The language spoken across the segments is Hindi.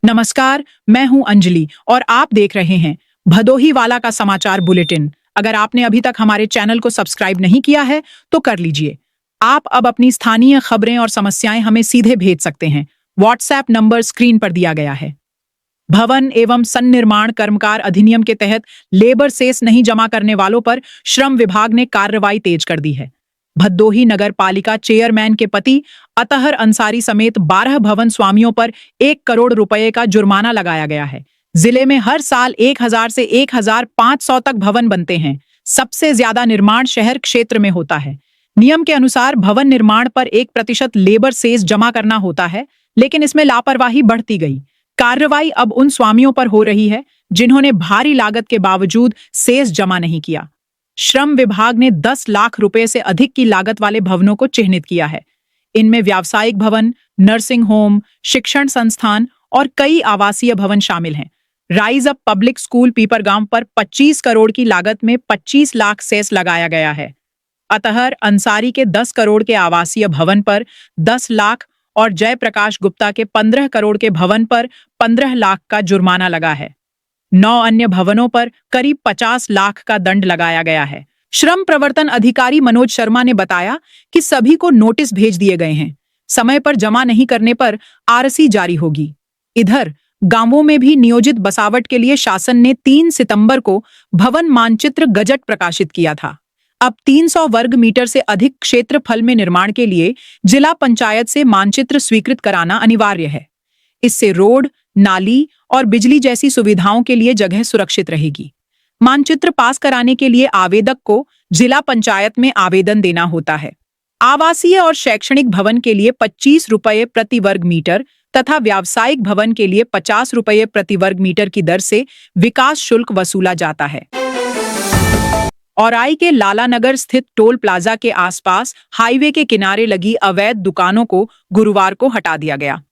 नमस्कार, मैं हूं अंजलि और आप देख रहे हैं भदोही वाला का समाचार बुलेटिन। अगर आपने अभी तक हमारे चैनल को सब्सक्राइब नहीं किया है तो कर लीजिए। आप अब अपनी स्थानीय खबरें और समस्याएं हमें सीधे भेज सकते हैं। व्हाट्सएप नंबर स्क्रीन पर दिया गया है। भवन एवं सन्निर्माण कर्मकार अधिनियम के तहत लेबर सेस नहीं जमा करने वालों पर श्रम विभाग ने कार्रवाई तेज कर दी है। भदोही नगर पालिका चेयरमैन के पति अतहर अंसारी समेत 12 भवन स्वामियों पर 1 करोड़ रुपए का जुर्माना लगाया गया है। जिले में हर साल 1000 से 1500 तक भवन बनते हैं। सबसे ज्यादा निर्माण शहर क्षेत्र में होता है। नियम के अनुसार भवन निर्माण पर 1% लेबर सेस जमा करना होता है, लेकिन इसमें लापरवाही बढ़ती गई। कार्रवाई अब उन स्वामियों पर हो रही है जिन्होंने भारी लागत के बावजूद सेस जमा नहीं किया। श्रम विभाग ने 10 लाख रुपए से अधिक की लागत वाले भवनों को चिन्हित किया है। इनमें व्यावसायिक भवन, नर्सिंग होम, शिक्षण संस्थान और कई आवासीय भवन शामिल हैं। राइज अप पब्लिक स्कूल पीपरगांव पर 25 करोड़ की लागत में 25 लाख सेस लगाया गया है। अतहर अंसारी के 10 करोड़ के आवासीय भवन पर 10 लाख और जयप्रकाश गुप्ता के 15 करोड़ के भवन पर 15 लाख का जुर्माना लगा है। 9 अन्य भवनों पर करीब 50 लाख का दंड लगाया गया है। श्रम प्रवर्तन अधिकारी मनोज शर्मा ने बताया कि सभी को नोटिस भेज दिए गए हैं। समय पर जमा नहीं करने पर आरसी जारी होगी। इधर गांवों में भी नियोजित बसावट के लिए शासन ने 3 सितंबर को भवन मानचित्र गजट प्रकाशित किया था। अब 300 वर्ग मीटर से अधिक क्षेत्रफल में निर्माण के लिए जिला पंचायत से मानचित्र स्वीकृत कराना अनिवार्य है। इससे रोड, नाली और बिजली जैसी सुविधाओं के लिए जगह सुरक्षित रहेगी। मानचित्र पास कराने के लिए आवेदक को जिला पंचायत में आवेदन देना होता है। आवासीय और शैक्षणिक भवन के लिए 25 रुपये प्रति वर्ग मीटर तथा व्यावसायिक भवन के लिए 50 रुपये प्रति वर्ग मीटर की दर से विकास शुल्क वसूला जाता है। औराई के लालानगर स्थित टोल प्लाजा के आसपास हाईवे के किनारे लगी अवैध दुकानों को गुरुवार को हटा दिया गया।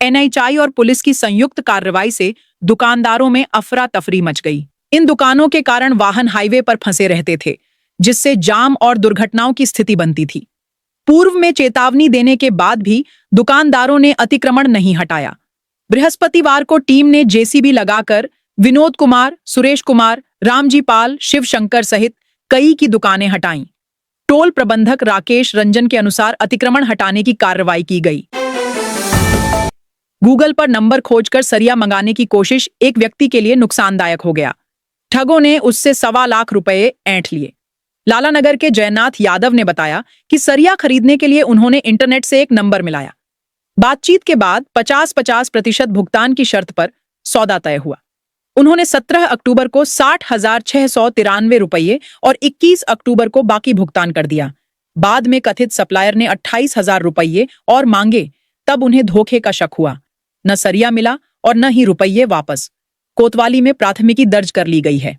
एनएचआई और पुलिस की संयुक्त कार्रवाई से दुकानदारों में अफरा तफरी मच गई। इन दुकानों के कारण वाहन हाईवे पर फंसे रहते थे, जिससे जाम और दुर्घटनाओं की स्थिति बनती थी। पूर्व में चेतावनी देने के बाद भी दुकानदारों ने अतिक्रमण नहीं हटाया। बृहस्पतिवार को टीम ने जेसीबी लगाकर विनोद कुमार, सुरेश कुमार, रामजी पाल, शिव शंकर सहित कई की दुकानें हटाईं। टोल प्रबंधक राकेश रंजन के अनुसार अतिक्रमण हटाने की कार्रवाई की गई। गूगल पर नंबर खोजकर सरिया मंगाने की कोशिश एक व्यक्ति के लिए नुकसानदायक हो गया। ठगों ने उससे 1.25 लाख रुपए ऐंठ लिए। लालानगर के जयनाथ यादव ने बताया कि सरिया खरीदने के लिए उन्होंने इंटरनेट से एक नंबर मिलाया। बातचीत के बाद 50-50% भुगतान की शर्त पर सौदा तय हुआ। उन्होंने 17 अक्टूबर को 60,693 रुपये और 21 अक्टूबर को बाकी भुगतान कर दिया। बाद में कथित सप्लायर ने 28,000 रुपये और मांगे, तब उन्हें धोखे का शक हुआ। न सरिया मिला और न ही रुपये वापस। कोतवाली में प्राथमिकी दर्ज कर ली गई है।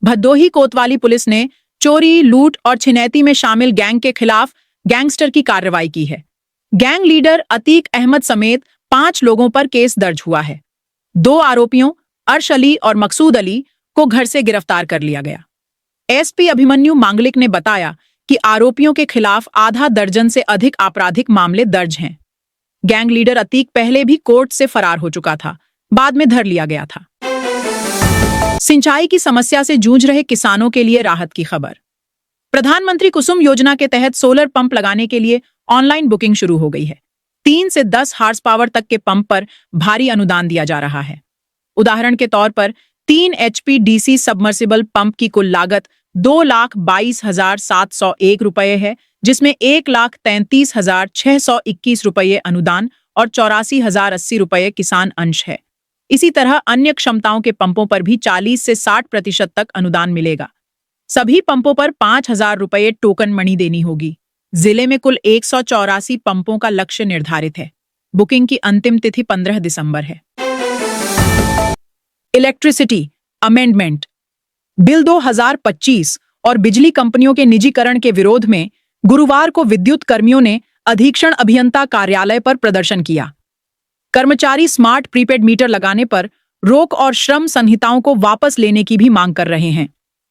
भदोही कोतवाली पुलिस ने चोरी, लूट और छिनैती में शामिल गैंग के खिलाफ गैंगस्टर की कार्रवाई की है। गैंग लीडर अतीक अहमद समेत 5 लोगों पर केस दर्ज हुआ है। 2 आरोपियों अर्श अली और मकसूद अली को घर से गिरफ्तार कर लिया गया। एसपी अभिमन्यु मांगलिक ने बताया कि आरोपियों के खिलाफ आधा दर्जन से अधिक आपराधिक मामले दर्ज हैं। गैंग लीडर अतीक पहले भी कोर्ट से फरार हो चुका था, बाद में धर लिया गया था। सिंचाई की समस्या से जूझ रहे किसानों के लिए राहत की खबर। प्रधानमंत्री कुसुम योजना के तहत सोलर पंप लगाने के लिए ऑनलाइन बुकिंग शुरू हो गई है। 3 से 10 हार्स पावर तक के पंप पर भारी अनुदान दिया जा रहा है। उदाहरण के तौर पर 3 HP DC सबमर्सिबल पंप की कुल लागत 2,22,701 रुपये है, जिसमें 1,33,621 रुपये अनुदान और 84,080 रुपये किसान अंश है। इसी तरह अन्य क्षमताओं के पंपों पर भी 40 से 60% तक अनुदान मिलेगा। सभी पंपों पर 5,000 रुपये टोकन मनी देनी होगी। जिले में कुल 184 पंपों का लक्ष्य निर्धारित है। बुकिंग की अंतिम तिथि 15 दिसंबर है। इलेक्ट्रिसिटी अमेंडमेंट बिल 2025 और बिजली कंपनियों के निजीकरण के विरोध में गुरुवार को विद्युत कर्मियों ने अधीक्षण अभियंता कार्यालय पर प्रदर्शन किया। कर्मचारी स्मार्ट प्रीपेड मीटर लगाने पर रोक और श्रम संहिताओं को वापस लेने की भी मांग कर रहे हैं।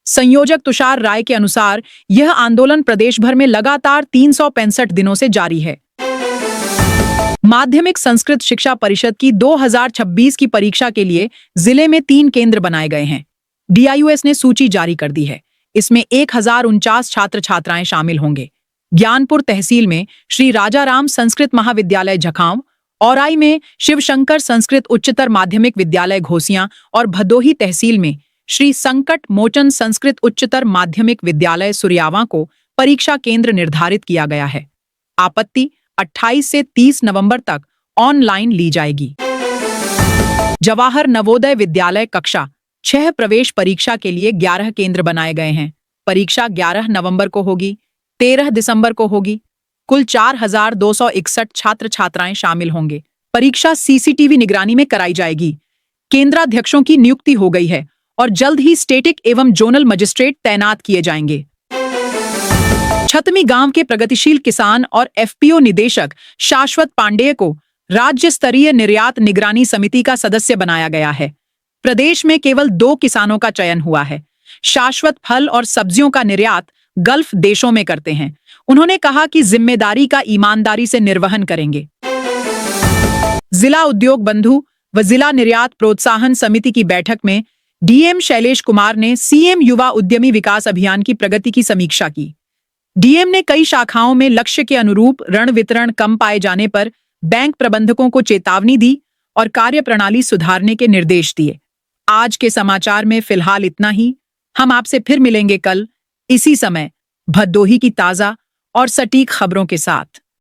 संयोजक तुषार राय के अनुसार यह आंदोलन प्रदेश भर में लगातार 365 दिनों से जारी है। माध्यमिक संस्कृत शिक्षा परिषद की 2026 की परीक्षा के लिए जिले में 3 केंद्र बनाए गए हैं। DIUS ने सूची जारी कर दी है। इसमें 1049 छात्र छात्राएं शामिल होंगे। ज्ञानपुर तहसील में श्री राजाराम संस्कृत महाविद्यालय झखांव, औराई में शिवशंकर संस्कृत उच्चतर माध्यमिक विद्यालय घोसियां और भदोही तहसील में श्री संकट मोचन संस्कृत उच्चतर माध्यमिक विद्यालय सुरियावां को परीक्षा केंद्र निर्धारित किया गया है। आपत्ति 28 से 30 नवंबर तक ऑनलाइन ली जाएगी। जवाहर नवोदय विद्यालय कक्षा 6 प्रवेश परीक्षा के लिए 11 केंद्र बनाए गए हैं। परीक्षा 11 नवंबर को होगी, 13 दिसंबर को होगी। कुल 4261 छात्र छात्राएं शामिल होंगे। परीक्षा CCTV निगरानी में कराई जाएगी। केंद्राध्यक्षों की नियुक्ति हो गई है और जल्द ही स्टेटिक एवं जोनल मजिस्ट्रेट तैनात किए जाएंगे। छतमी गांव के प्रगतिशील किसान और FPO निदेशक शाश्वत पांडेय को राज्य स्तरीय निर्यात निगरानी समिति का सदस्य बनाया गया है। प्रदेश में केवल 2 किसानों का चयन हुआ है। शाश्वत फल और सब्जियों का निर्यात गल्फ देशों में करते हैं। उन्होंने कहा कि जिम्मेदारी का ईमानदारी से निर्वहन करेंगे। जिला उद्योग बंधु व जिला निर्यात प्रोत्साहन समिति की बैठक में DM शैलेश कुमार ने CM युवा उद्यमी विकास अभियान की प्रगति की समीक्षा की। DM ने कई शाखाओं में लक्ष्य के अनुरूप ऋण वितरण कम पाए जाने पर बैंक प्रबंधकों को चेतावनी दी और कार्यप्रणाली सुधारने के निर्देश दिए। आज के समाचार में फिलहाल इतना ही। हम आपसे फिर मिलेंगे कल इसी समय भदोही की ताजा और सटीक खबरों के साथ।